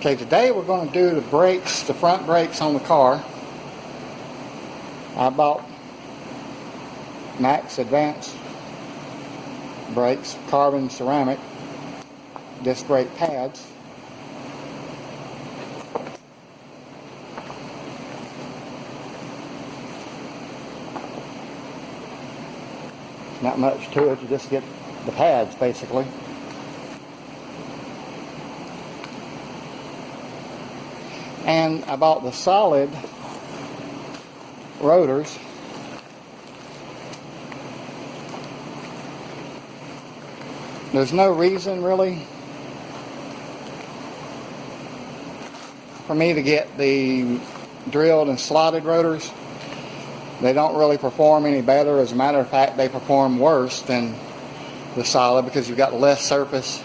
Okay, today we're going to do the brakes, the front brakes on the car. I bought Max Advanced brakes, carbon ceramic disc brake pads. Not much to it, you just get the pads basically. And I bought the solid rotors. There's no reason really for me to get the drilled and slotted rotors. They don't really perform any better. As a matter of fact, they perform worse than the solid because you've got less surface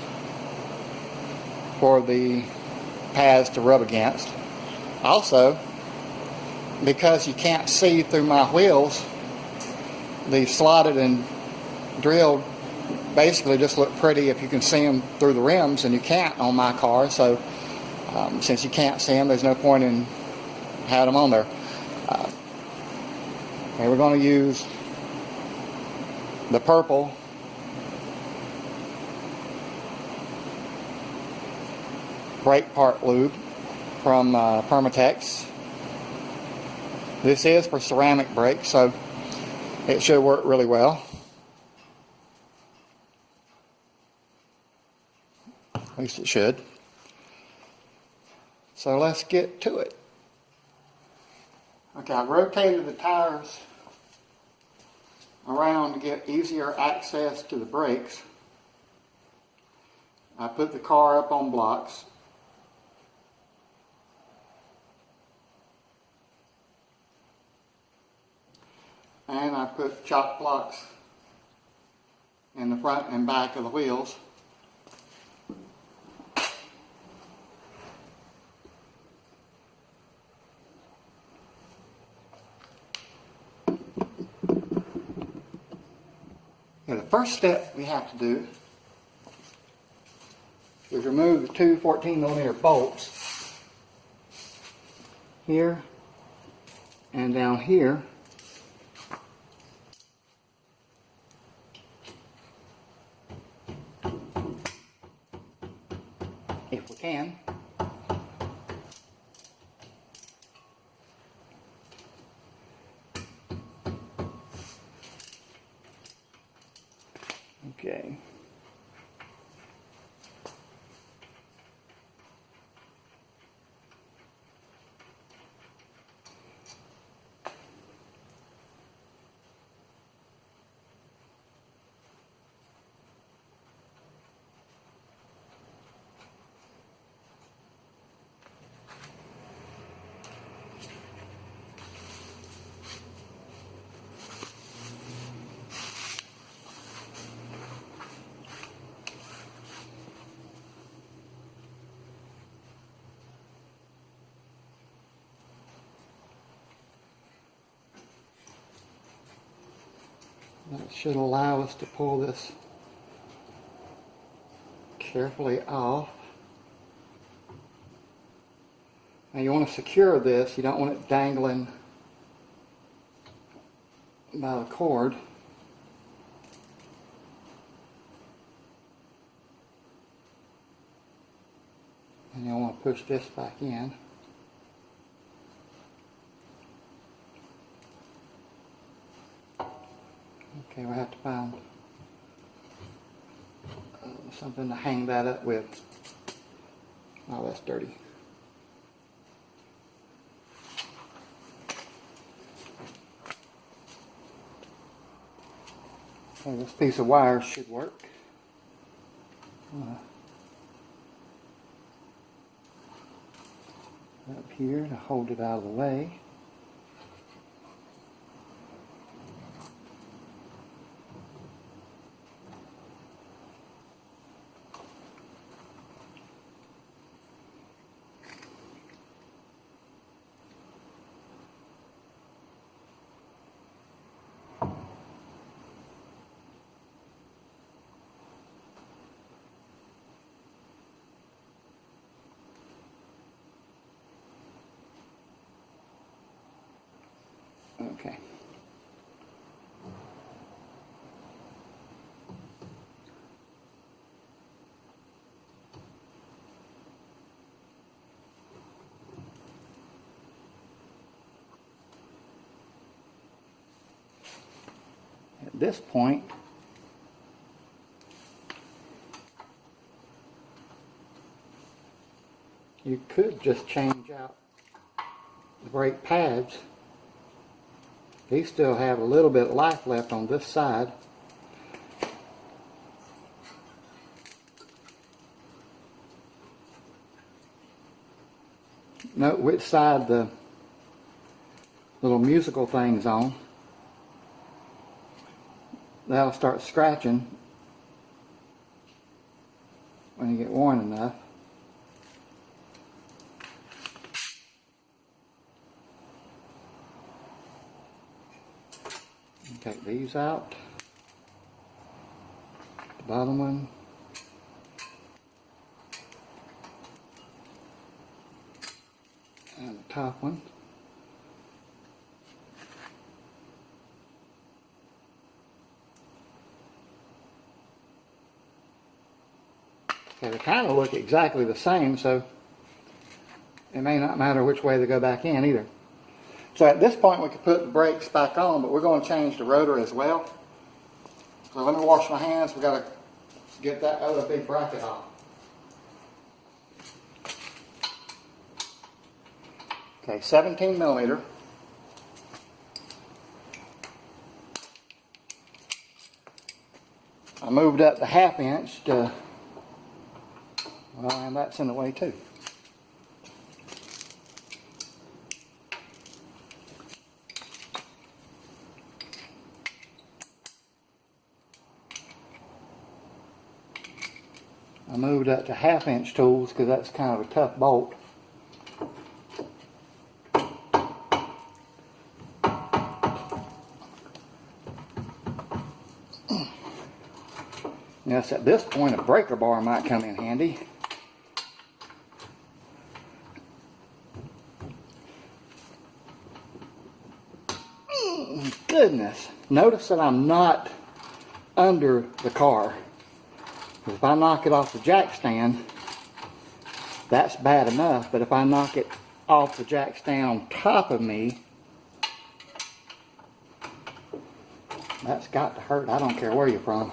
for the pads to rub against. Also, because you can't see through my wheels, the slotted and drilled basically just look pretty if you can see them through the rims, and you can't on my car. So since you can't see them, there's no point in having them on there. Okay, we're going to use the purple brake part lube from Permatex. This is for ceramic brakes, so it should work really well. At least it should. So let's get to it. Okay, I've rotated the tires around to get easier access to the brakes. I put the car up on blocks. And I put chock blocks in the front and back of the wheels. Okay, the first step we have to do is remove the two 14mm bolts here and down here. If we can. Okay. That should allow us to pull this carefully off. Now you want to secure this, you don't want it dangling by the cord. And you'll want to push this back in. Okay, we'll have to find something to hang that up with. Oh, that's dirty. Okay, this piece of wire should work. Up here to hold it out of the way. Okay. At this point, you could just change out the brake pads. These still have a little bit of life left on this side. Note which side the little musical thing's on. That'll start scratching when you get worn enough. Take these out. The bottom one. And the top one. Okay, they kind of look exactly the same, so it may not matter which way they go back in either. So at this point we could put the brakes back on, but we're going to change the rotor as well. So let me wash my hands. We've got to get that other big bracket off. Okay, 17 millimeter. I moved up the 1/2 inch to, well, and that's in the way too. I moved up to 1/2 inch tools because that's kind of a tough bolt. Yes, at this point a breaker bar might come in handy. Goodness. Notice that I'm not under the car. If I knock it off the jack stand, that's bad enough, but if I knock it off the jack stand on top of me, that's got to hurt. I don't care where you're from.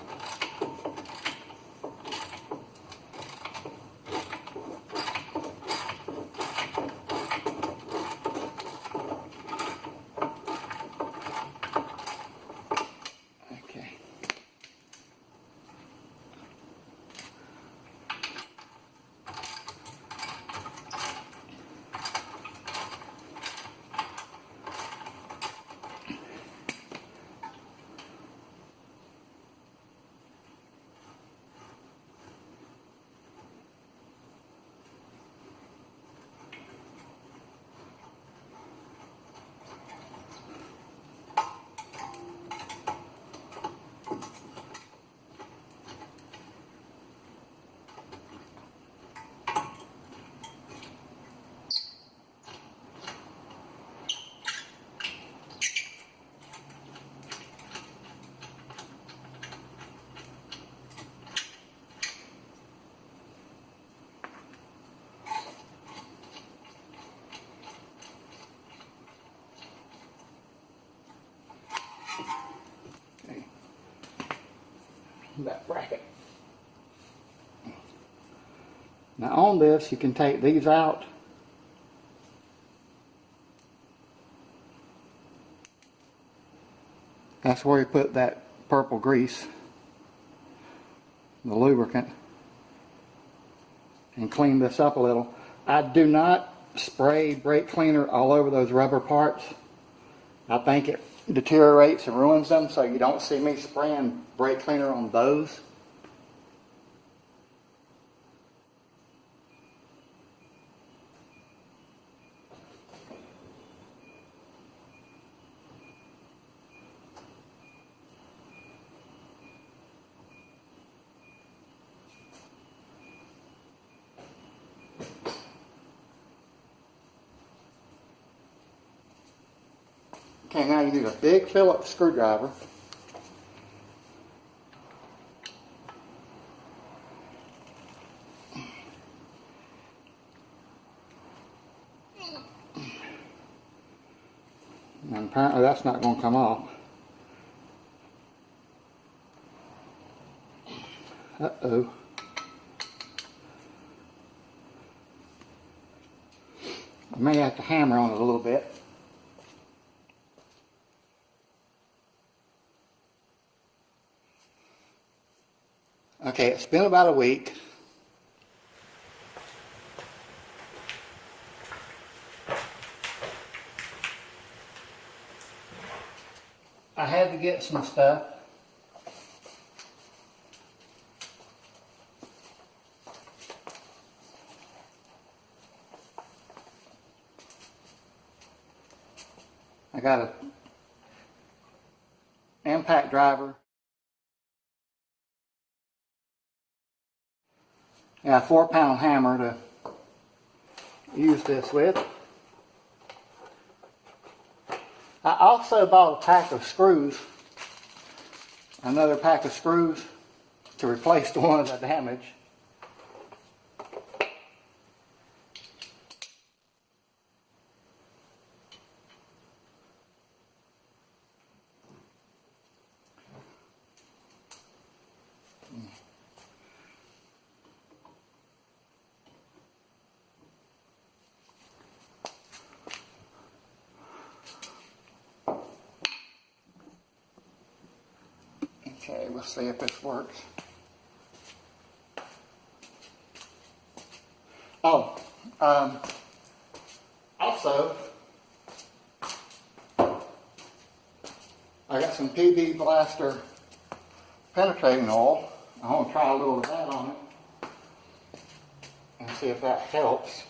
That bracket. Now on this you can take these out. That's where you put that purple grease, the lubricant, and clean this up a little. I do not spray brake cleaner all over those rubber parts. I think it deteriorates and ruins them, so you don't see me spraying brake cleaner on those. Okay, now you need a big Phillips screwdriver. And apparently that's not going to come off. Uh-oh. I may have to hammer on it a little bit. Okay, it's been about a week. I had to get some stuff. I got a impact driver. Yeah, a 4-pound hammer to use this with. I also bought a pack of screws, another pack of screws to replace the ones I damaged. Okay, we'll see if this works. Oh, also, I got some PB Blaster penetrating oil. I want to try a little of that on it and see if that helps.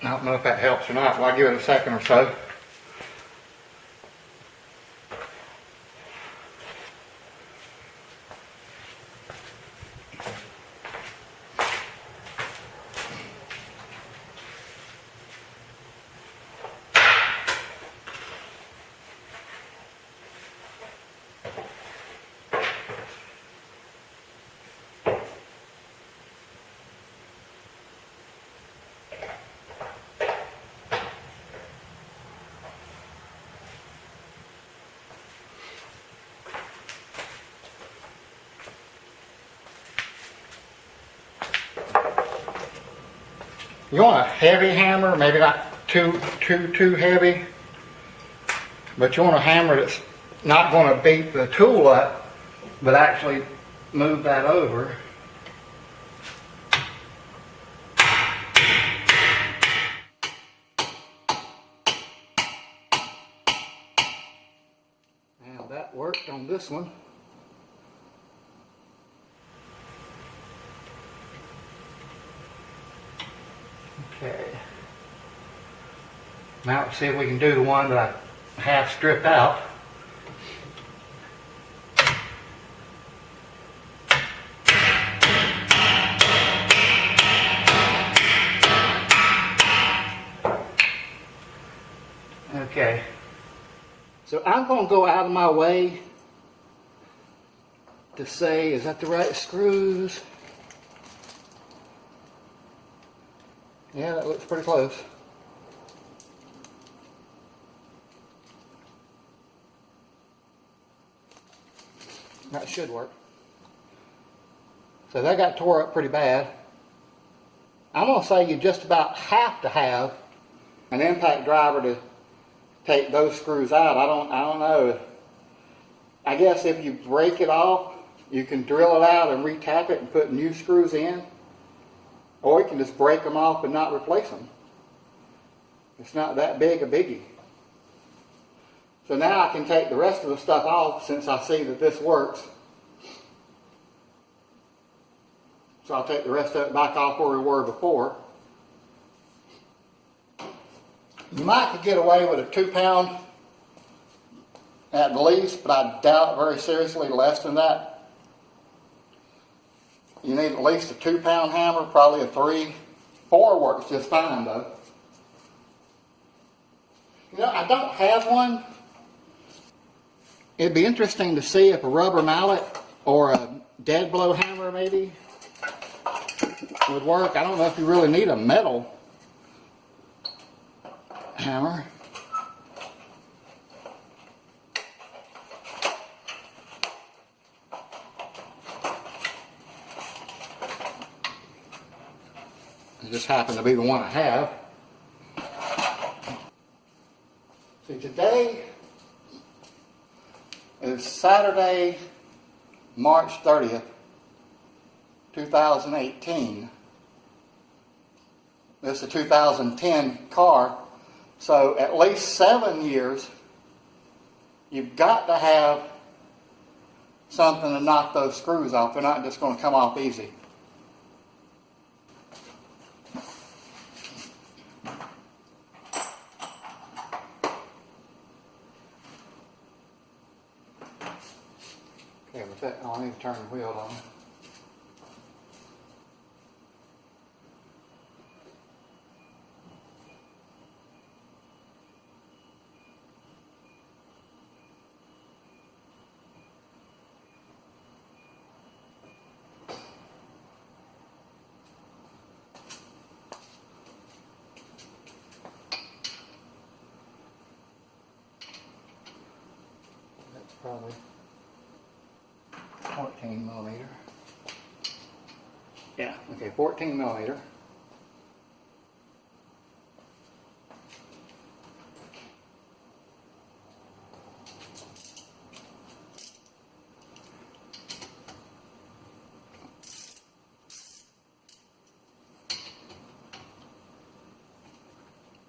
I don't know if that helps or not, but I'll give it a second or so. You want a heavy hammer, maybe not too heavy, but you want a hammer that's not going to beat the tool up, but actually move that over. Now that worked on this one. Okay. Now let's see if we can do the one that I half stripped out. Okay. So I'm going to go out of my way to say, is that the right screws? Yeah, that looks pretty close. That should work. So that got tore up pretty bad. I'm going to say you just about have to have an impact driver to take those screws out. I don't know. I guess if you break it off, you can drill it out and retap it and put new screws in. Or you can just break them off and not replace them. It's not that big a biggie. So now I can take the rest of the stuff off since I see that this works. So I'll take the rest of it back off where we were before. You might could get away with a 2-pound at least, but I doubt very seriously less than that. You need at least a 2-pound hammer, probably a 3. 4 works just fine though. You know, I don't have one. It'd be interesting to see if a rubber mallet or a dead blow hammer maybe would work. I don't know if you really need a metal hammer. It just happened to be the one I have. See, today is Saturday, March 30th, 2018. This is a 2010 car. So at least 7 years, you've got to have something to knock those screws off. They're not just going to come off easy. Okay, with that, I'll need to turn the wheel on. That's probably 14 millimeter. Yeah, okay, 14 millimeter.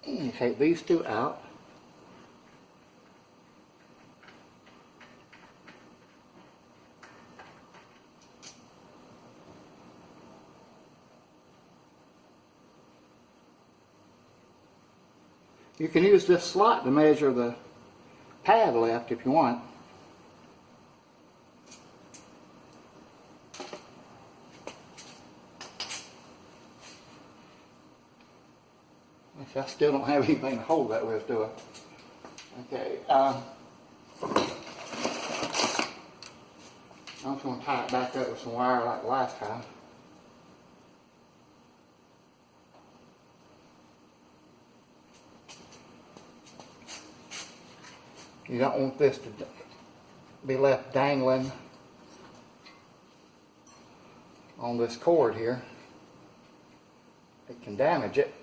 And you take these two out. You can use this slot to measure the pad left if you want. I still don't have anything to hold that with, do I? Okay. I'm just going to tie it back up with some wire like last time. You don't want this to be left dangling on this cord here. It can damage it.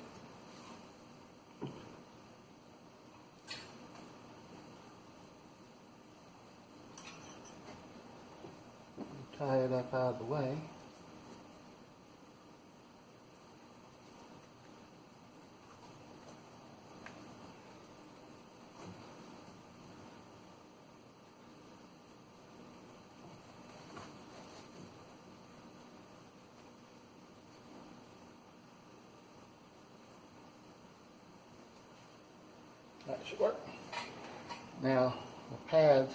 Tie it up out of the way. That should work. Now the pads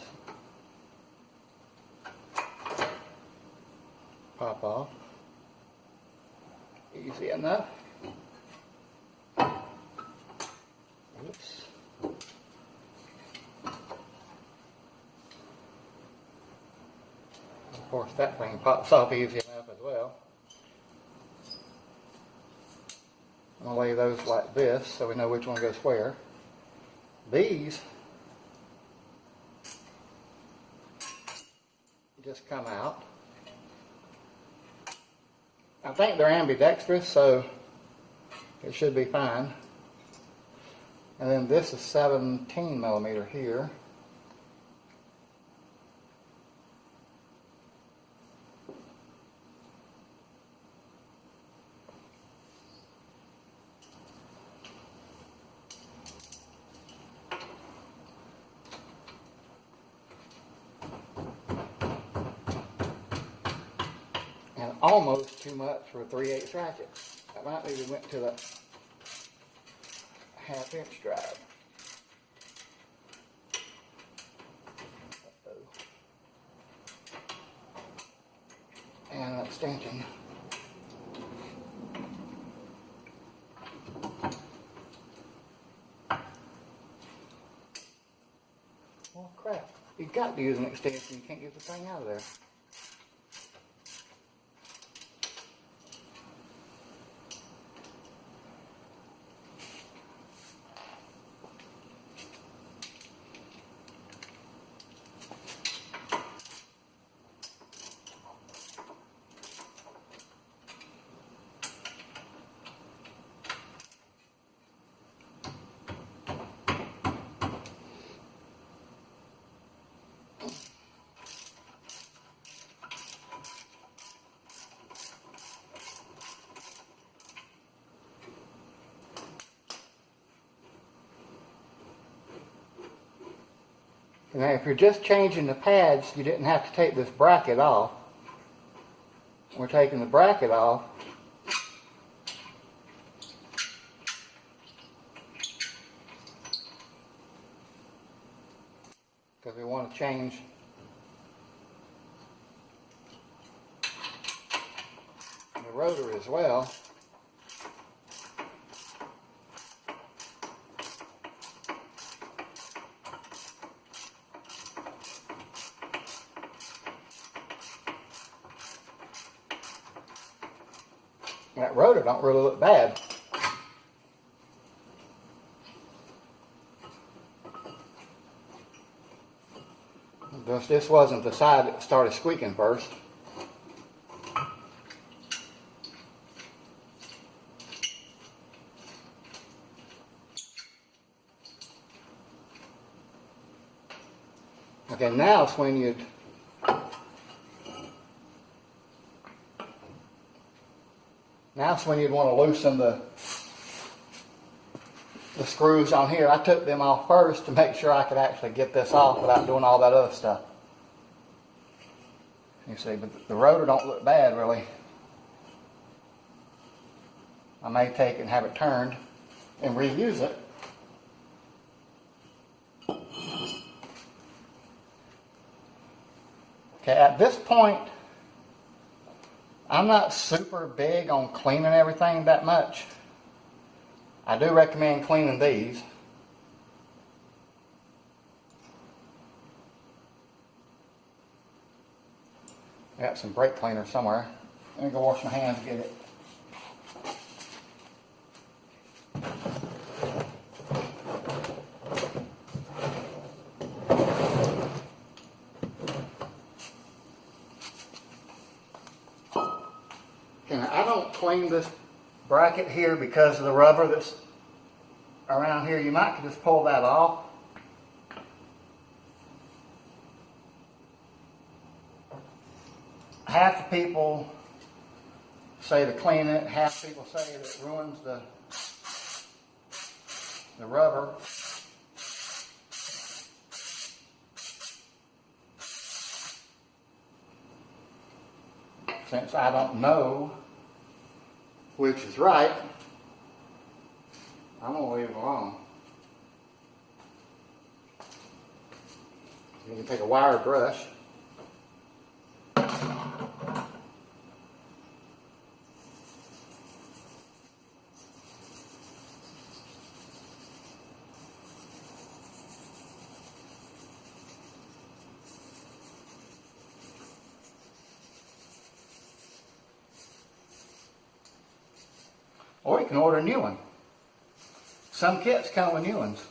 pop off. Easy enough. Oops. Of course, that thing pops off easy enough as well. I'm going to lay those like this so we know which one goes where. These just come out. I think they're ambidextrous, so it should be fine. And then this is 17 millimeter here. And almost too much for a 3/8 ratchet. I might maybe went to the 1/2 inch drive. extension. Oh crap, you got to use an extension, you can't get the thing out of there. Now, if you're just changing the pads, you didn't have to take this bracket off. We're taking the bracket off because we want to change the rotor as well. That rotor don't really look bad. This wasn't the side that started squeaking first. Okay, now it's when you'd want to loosen the screws on here. I took them off first to make sure I could actually get this off without doing all that other stuff. You see, but the rotor don't look bad really. I may take it and have it turned and reuse it. Okay, at this point, I'm not super big on cleaning everything that much. I do recommend cleaning these. I got some brake cleaner somewhere. Let me go wash my hands and get it. I don't clean this bracket here because of the rubber that's around here. You might could just pull that off. Half the people say to clean it, half people say that it ruins the rubber. Since I don't know which is right, I'm going to leave it alone. You can take a wire brush. Or you can order a new one. Some kits come with new ones.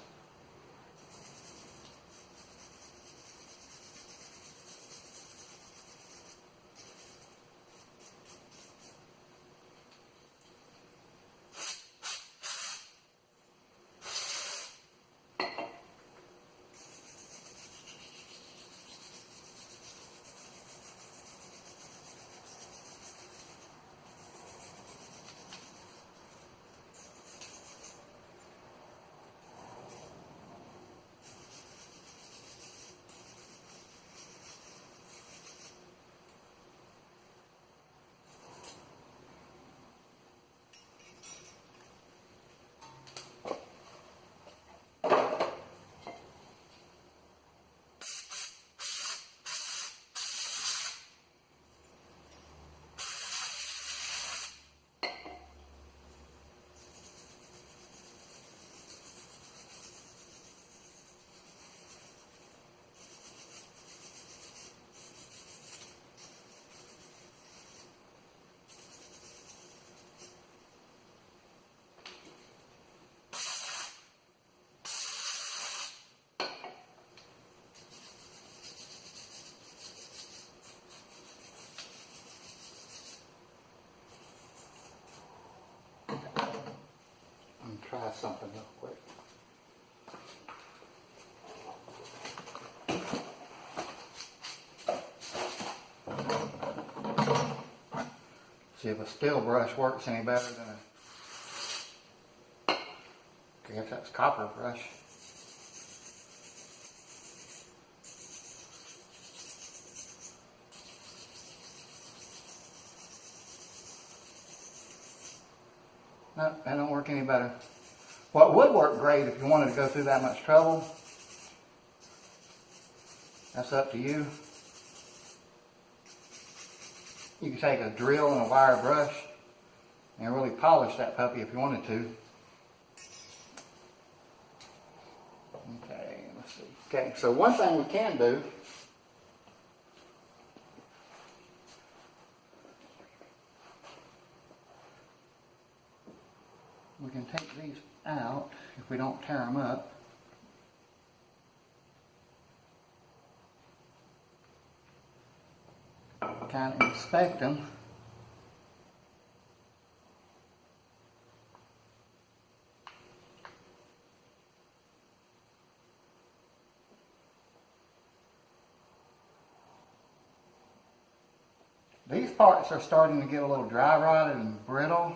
something real quick. See if a steel brush works any better than a, I guess that's copper brush. No, that don't work any better. What would work great if you wanted to go through that much trouble, that's up to you. You can take a drill and a wire brush and really polish that puppy if you wanted to. Okay, let's see. Okay, so one thing we can do, we can take these out if we don't tear them up. Kind of inspect them. These parts are starting to get a little dry rotted and brittle.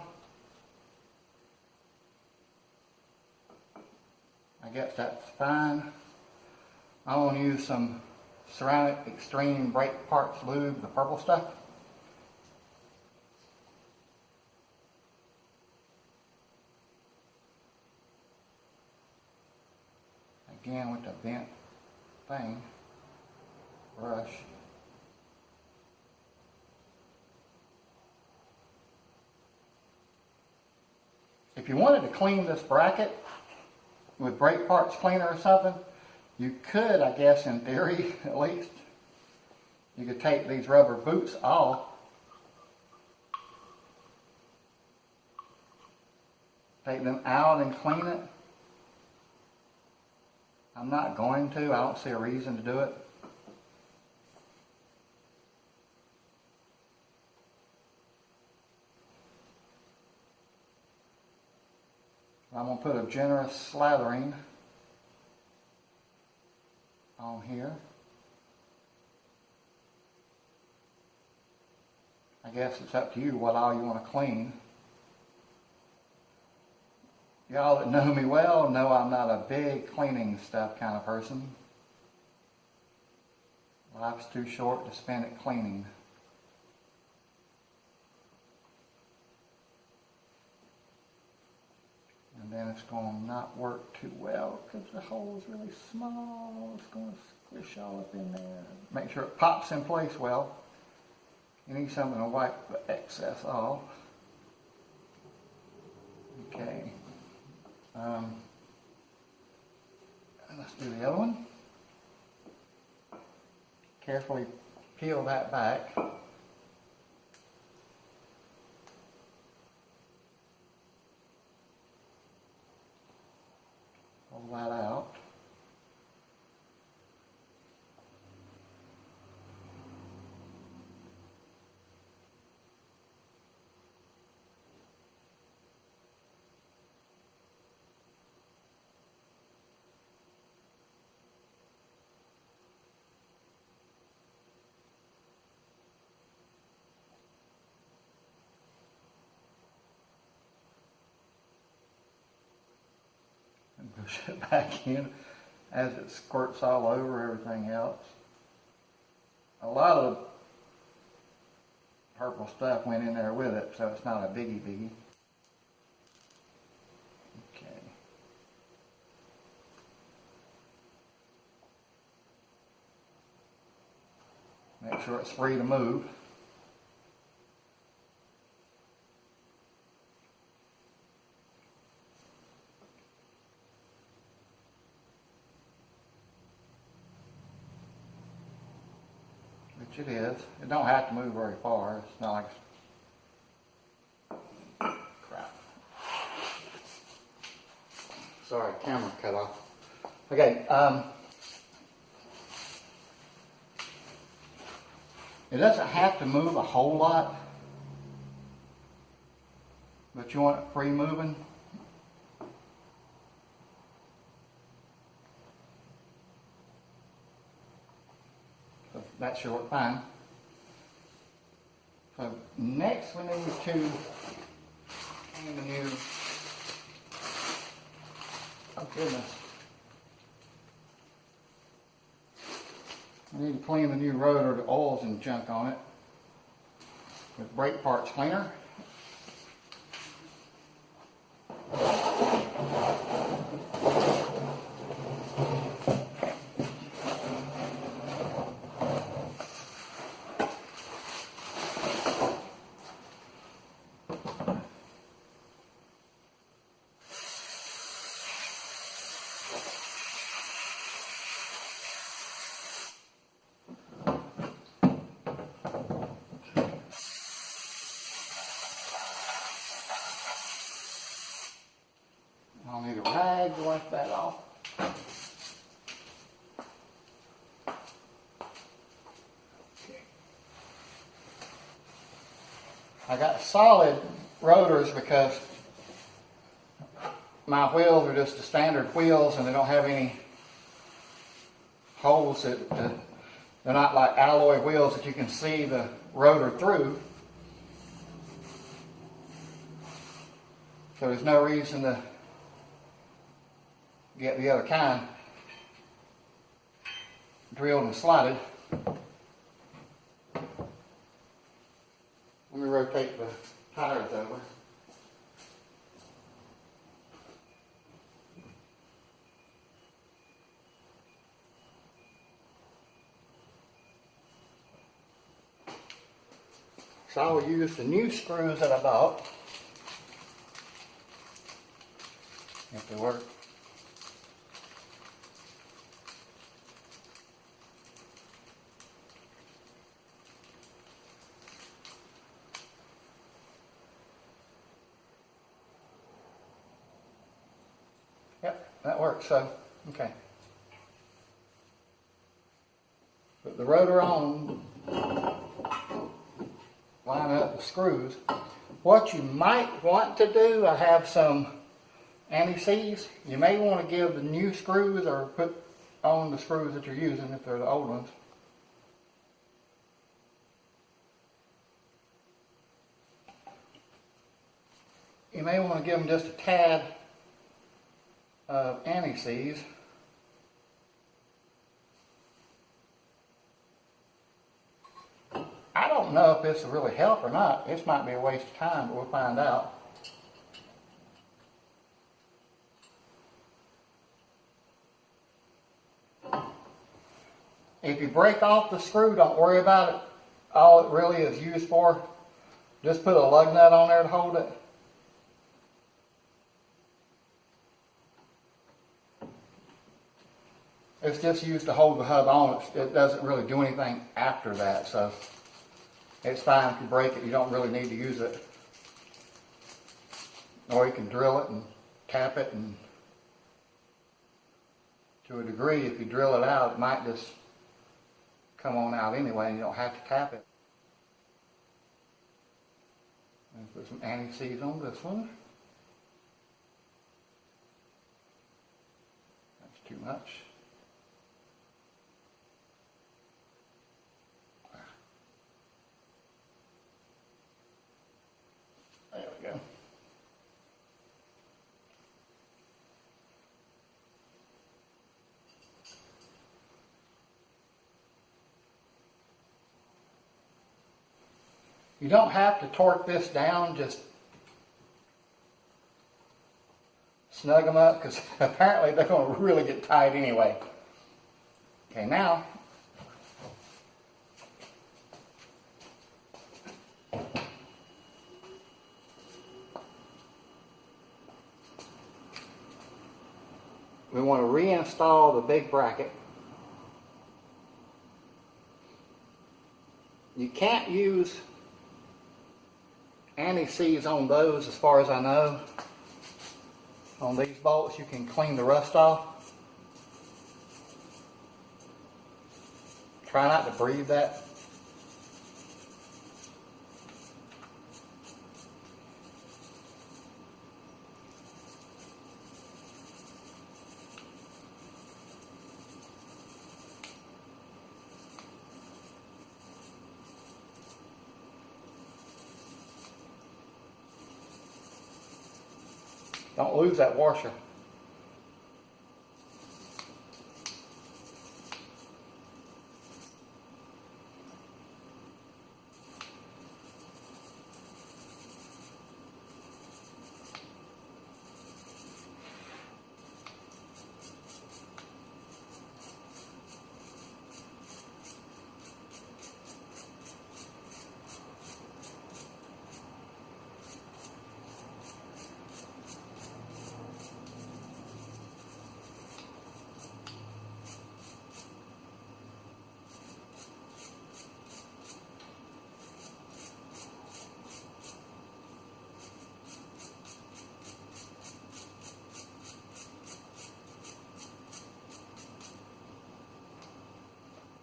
I guess that's fine. I want to use some Ceramic Extreme Brake Parts Lube, the purple stuff. Again with the bent thing, brush. If you wanted to clean this bracket with brake parts cleaner or something, you could, I guess, in theory, at least, you could take these rubber boots off, take them out and clean it. I'm not going to. I don't see a reason to do it. I'm going to put a generous slathering on here. I guess it's up to you what all you want to clean. Y'all that know me well know I'm not a big cleaning stuff kind of person. Life's too short to spend it cleaning. And then it's going to not work too well because the hole is really small. It's going to squish all up in there. Make sure it pops in place well. You need something to wipe the excess off. Okay. And let's do the other one. Carefully peel that back. Pull that out. Push it back in as it squirts all over everything else. A lot of purple stuff went in there with it, so it's not a biggie. Okay. Make sure it's free to move. Which it is. It don't have to move very far. It's not like crap. Sorry, camera cut off. Okay, it doesn't have to move a whole lot, but you want it free moving. that should work fine. So next we need to clean the new, oh goodness. We need to clean the new rotor, the oils and junk on it, with brake parts cleaner. I'll need a rag to wipe that off. Okay. I got solid rotors because my wheels are just the standard wheels and they don't have any holes they're not like alloy wheels that you can see the rotor through. So there's no reason to get the other kind drilled and slotted. Let me rotate the tires over. So I will use the new screws that I bought, if they work. Yep, that works, so, okay. Put the rotor on, line up the screws. What you might want to do, I have some anti-seize. You may want to give the new screws or put on the screws that you're using if they're the old ones. You may want to give them just a tad of anti-seize. I don't know if this will really help or not. This might be a waste of time, but we'll find out. If you break off the screw, don't worry about it. All it really is used for, just put a lug nut on there to hold it. It's just used to hold the hub on. It doesn't really do anything after that, so it's fine if you break it. You don't really need to use it. Or you can drill it and tap it, and to a degree, if you drill it out, it might just come on out anyway, and you don't have to tap it. And put some anti-seize on this one. That's too much. There we go. You don't have to torque this down, just snug them up, because apparently they're going to really get tight anyway. Okay, now we want to reinstall the big bracket. You can't use anti-seize on those, as far as I know. On these bolts, you can clean the rust off. Try not to breathe that. Don't lose that washer.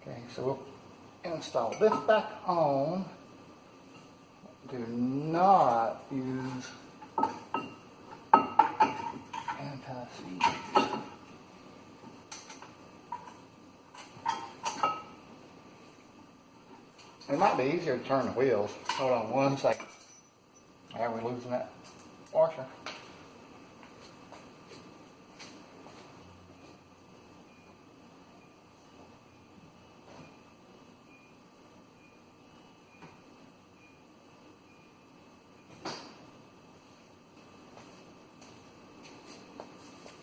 Okay, so we'll install this back on. Do not use anti-seize. It might be easier to turn the wheels. Hold on one second. There, we're losing that washer.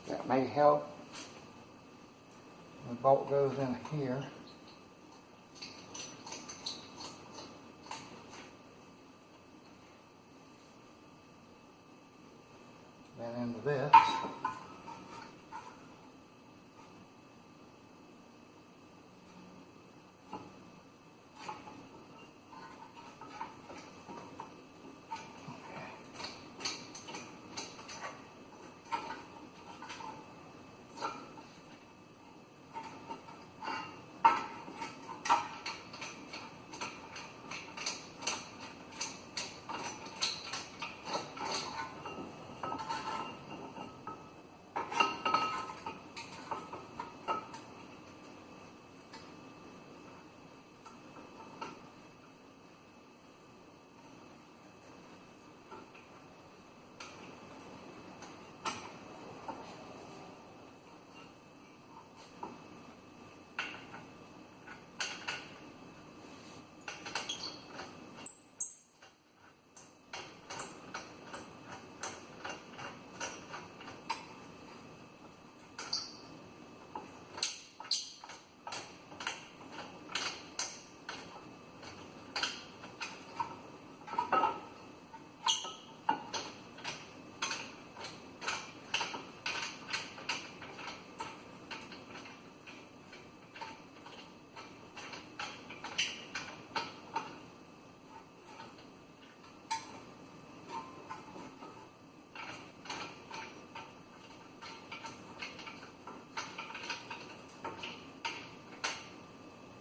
That may help. The bolt goes in here. Then into this.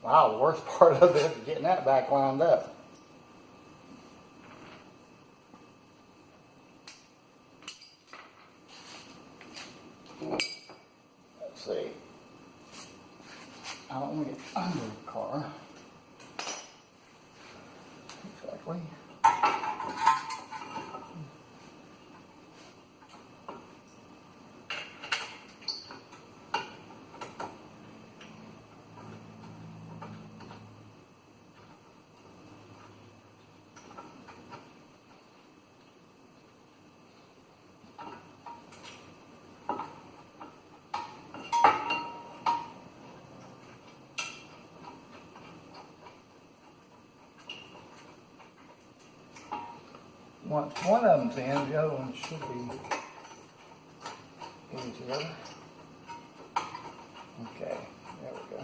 Wow, the worst part of this is getting that back lined up. Let's see. I don't want to get under the car. Exactly. Once one of them's in, the other one should be easier. Okay, there we go.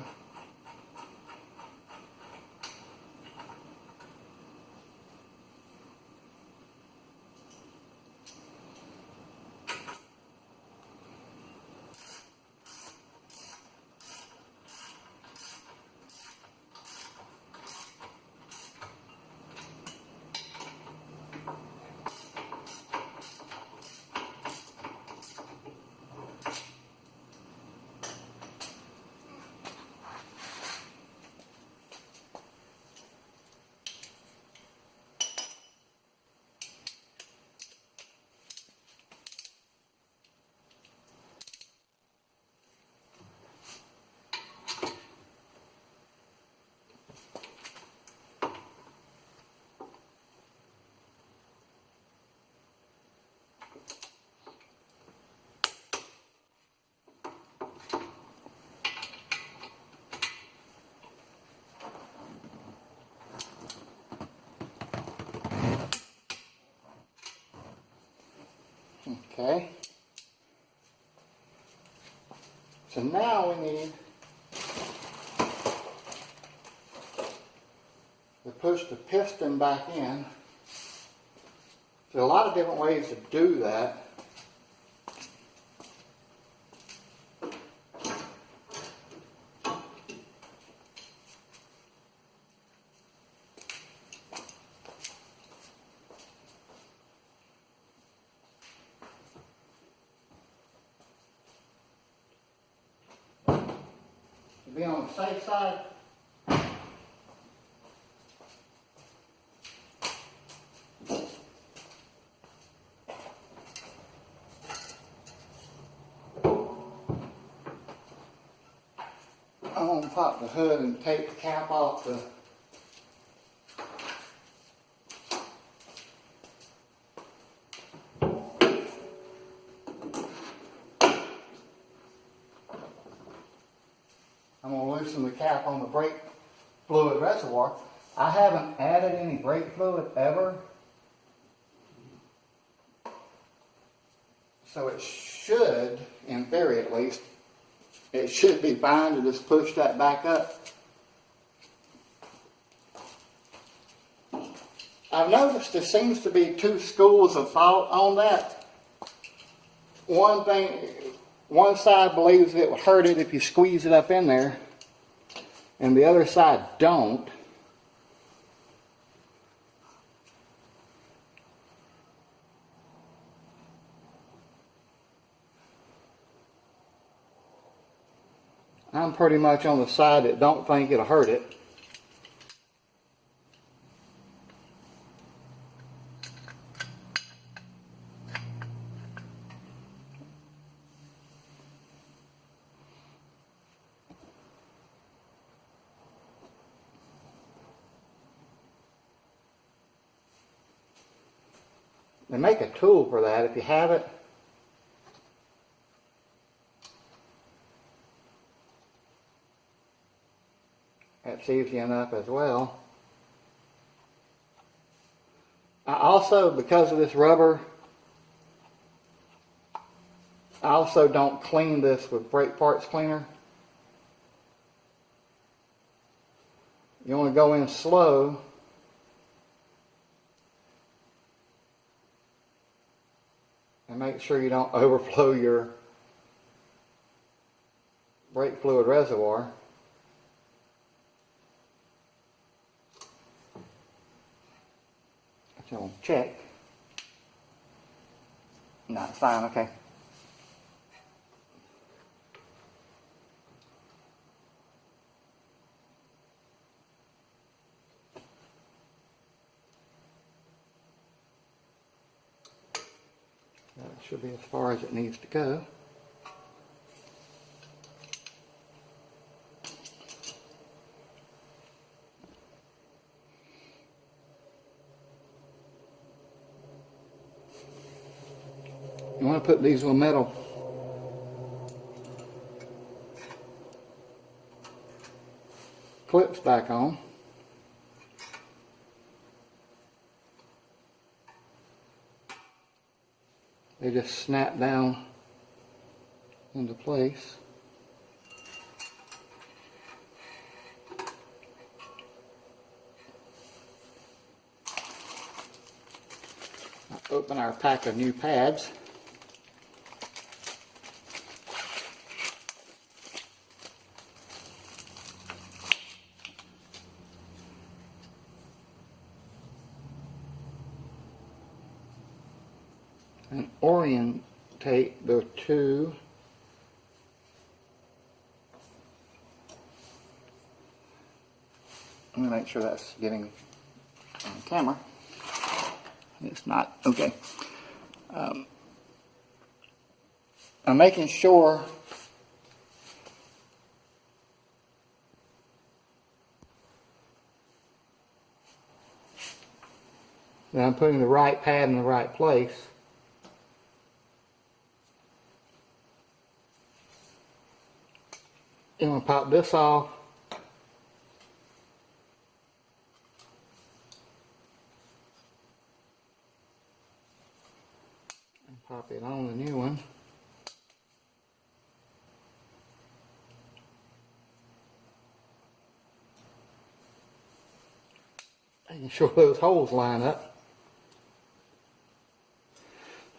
Okay. So now we need to push the piston back in. There are a lot of different ways to do that. To be on the safe side, I'm going to pop the hood and take the cap off the I'm going to loosen the cap on the brake fluid reservoir. I haven't added any brake fluid ever, so it should, in theory at least, it should be fine to just push that back up. I've noticed there seems to be two schools of thought on that. One side believes it would hurt it if you squeeze it up in there, and the other side don't. I'm pretty much on the side that don't think it'll hurt it. They make a tool for that if you have it. That's easy enough as well. I also, because of this rubber, I also don't clean this with brake parts cleaner. You want to go in slow. And make sure you don't overflow your brake fluid reservoir. So check. No, it's fine, okay. That should be as far as it needs to go. You want to put these little metal clips back on. They just snap down into place. Open our pack of new pads. And orientate the two let me make sure that's getting on camera. It's not. Okay. I'm making sure that I'm putting the right pad in the right place. I'm going to pop this off. Pop it on the new one. Making sure those holes line up.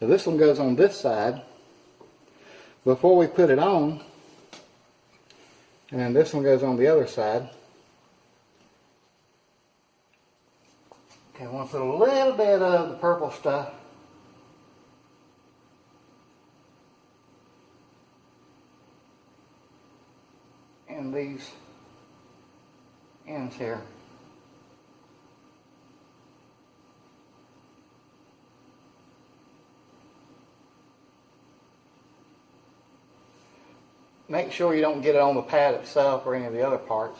So this one goes on this side before we put it on, and then this one goes on the other side. Okay, I want to put a little bit of the purple stuff in these ends here. Make sure you don't get it on the pad itself or any of the other parts.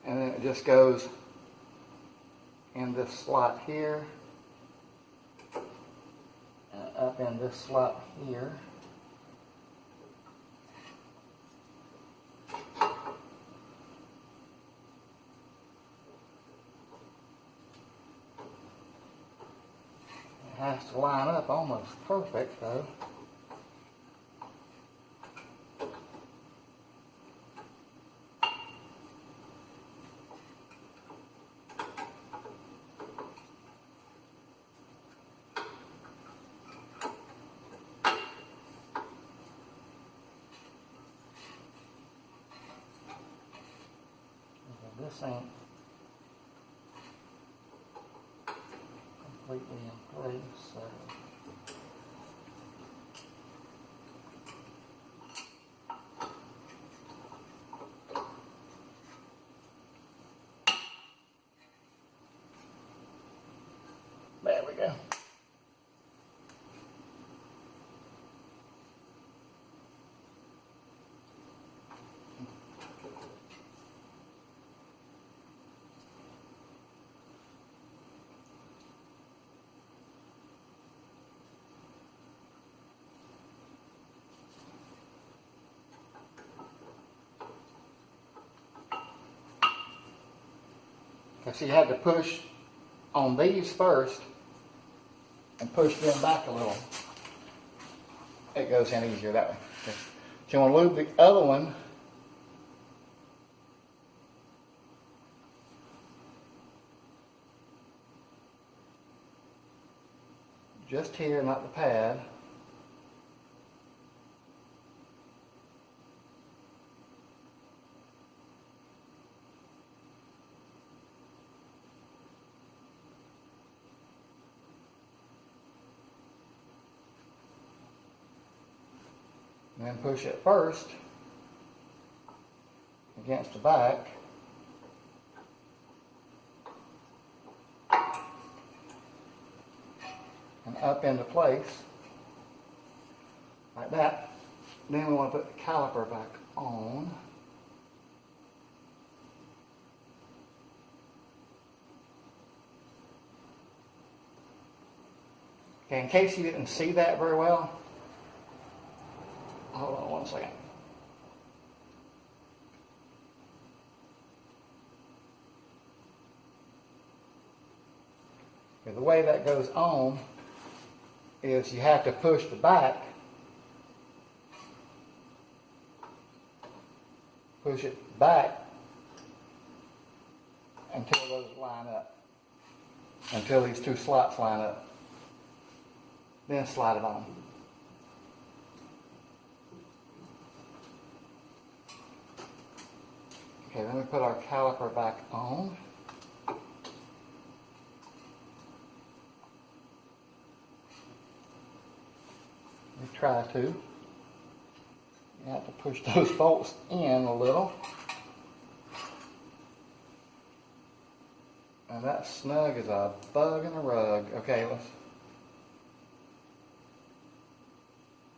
And then it just goes in this slot here, and up in this slot here. It has to line up almost perfect though. This ain't completely in place, so there we go. So you had to push on these first and push them back a little. It goes in easier that way. Okay. So you want to lube the other one just here, not the pad. And then push it first against the back. And up into place like that. Then we want to put the caliper back on. Okay, in case you didn't see that very well, hold on one second. Okay, the way that goes on is you have to push the back, push it back until those line up, until these two slots line up. Then slide it on. Okay, then we put our caliper back on. We try to. You have to push those bolts in a little. And that snug as a bug in a rug. Okay, let's.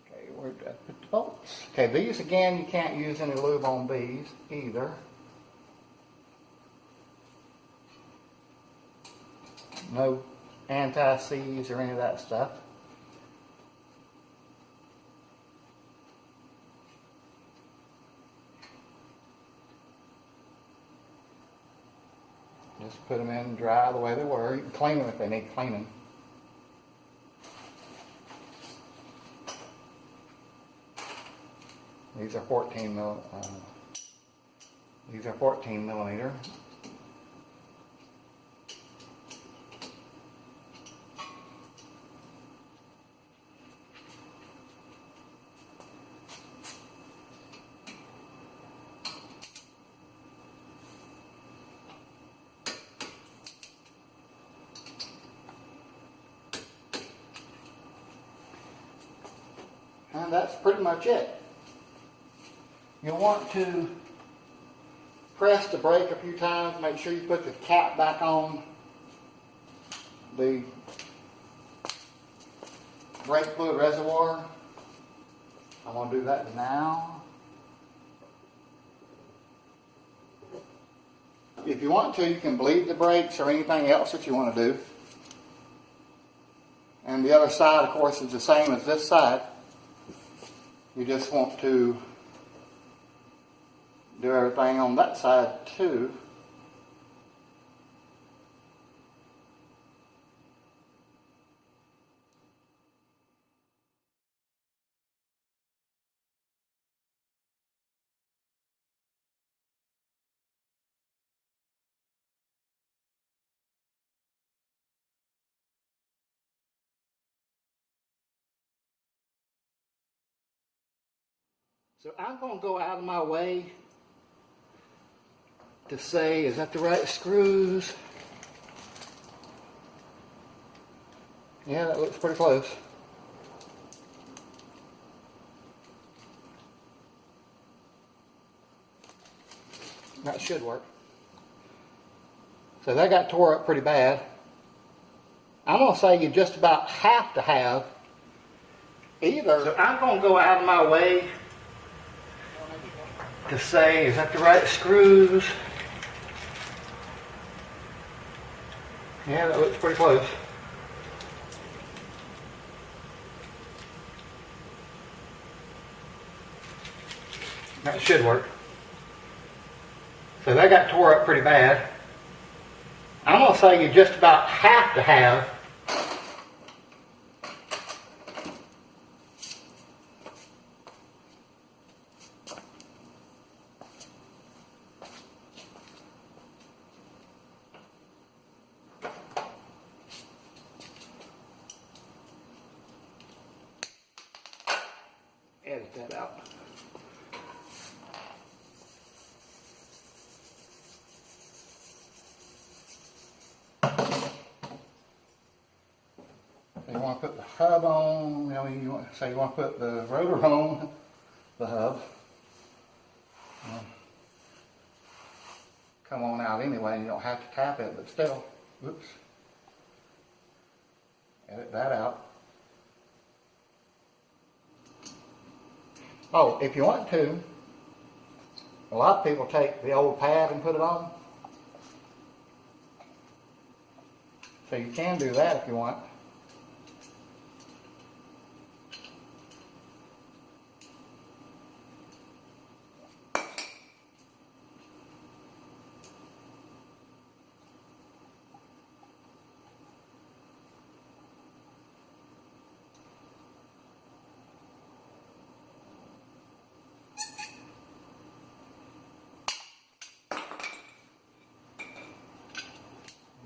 Okay, where did I put the bolts? Okay, these again, you can't use any lube on these either. No anti-seize or any of that stuff. Just put them in dry the way they were. You can clean them if they need cleaning. These are 14 millimeter. And that's pretty much it. You'll want to press the brake a few times, make sure you put the cap back on the brake fluid reservoir. I'm going to do that now. If you want to, you can bleed the brakes or anything else that you want to do. And the other side, of course, is the same as this side. You just want to do everything on that side too. So I'm going to go out of my way to say, is that the right screws? Yeah, that looks pretty close. That should work. So that got tore up pretty bad. I'm going to say you just about have to have either. So I'm going to go out of my way to say, is that the right screws? Yeah, that looks pretty close. That should work. So that got tore up pretty bad. I'm going to say you just about have to have edit that out. So you want to put the hub on, you want to put the rotor on the hub. Come on out anyway, and you don't have to tap it, but still, whoops. Edit that out. Oh, if you want to, a lot of people take the old pad and put it on. So you can do that if you want.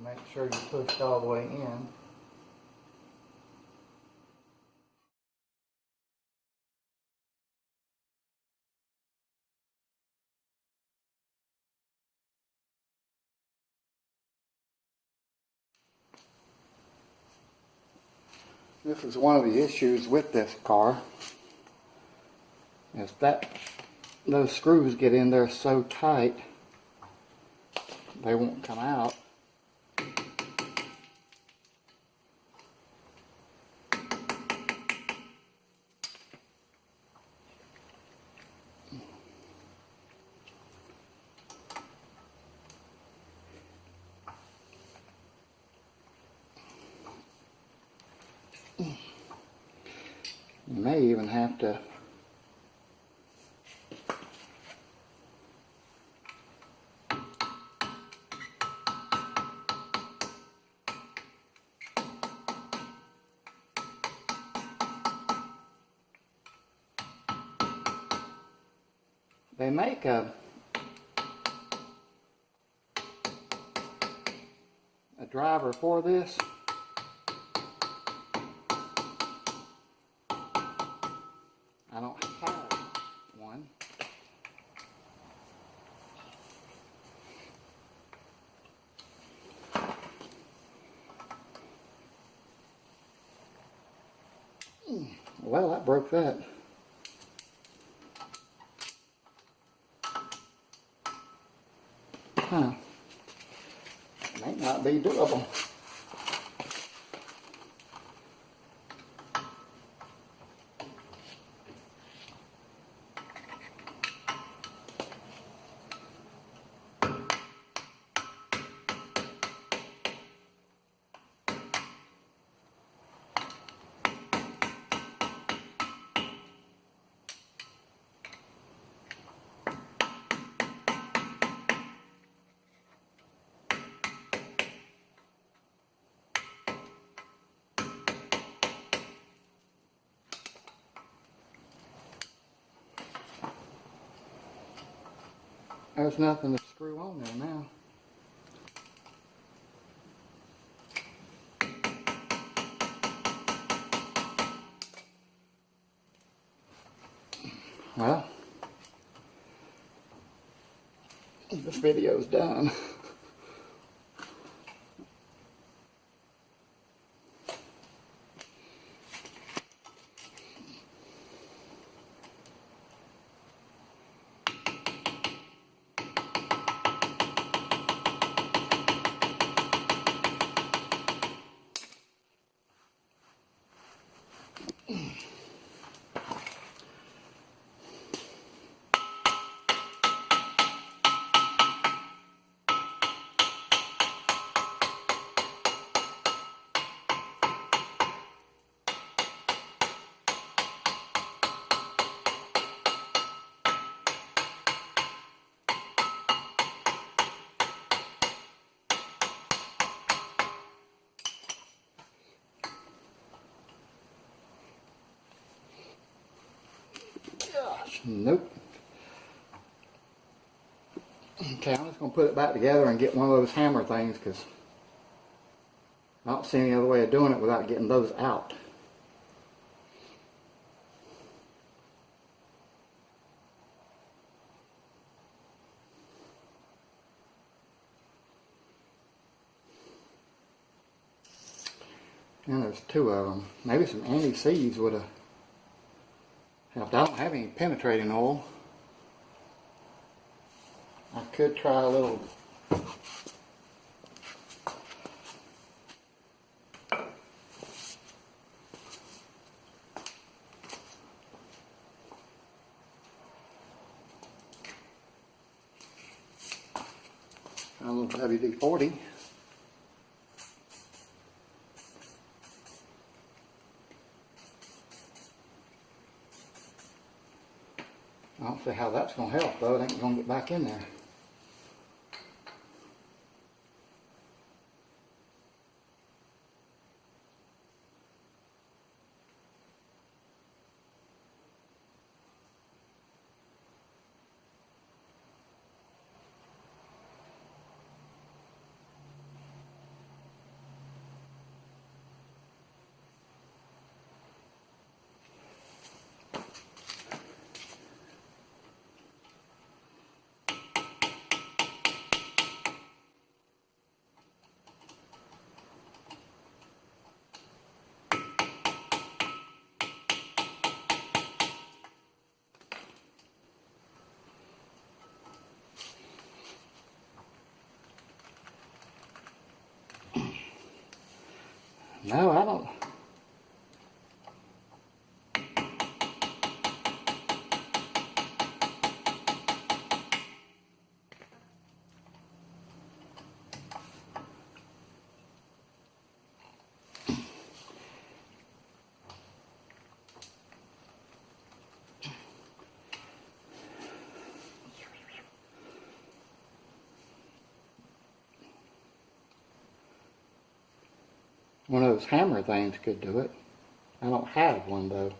Make sure you push all the way in. This is one of the issues with this car, is that those screws get in there so tight they won't come out. You may even have to They make a driver for this. I don't have one. Well, that broke that. Huh. Might not be doable. There's nothing to screw on there now. Well, this video's done. Gosh, nope. Okay, I'm just going to put it back together and get one of those hammer things because I don't see any other way of doing it without getting those out. And there's two of them. Maybe some anti-seize would have helped. I don't have any penetrating oil. I could try a little WD-40. I don't see how that's going to help though. It ain't going to get back in there. No, I don't. One of those hammer things could do it. I don't have one though.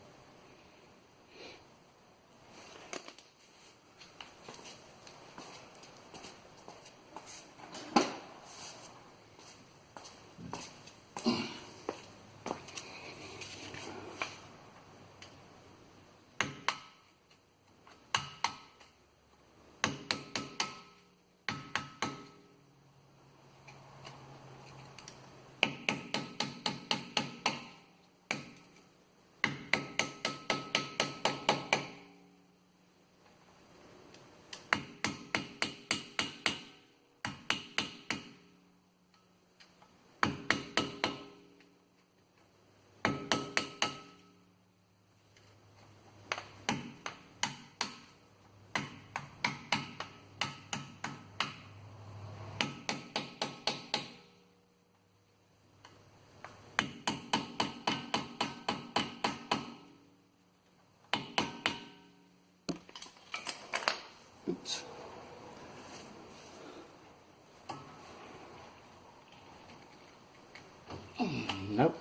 Nope.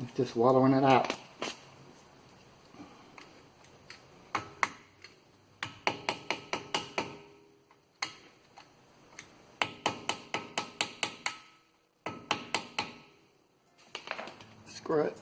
It's just wallowing it out. Screw it.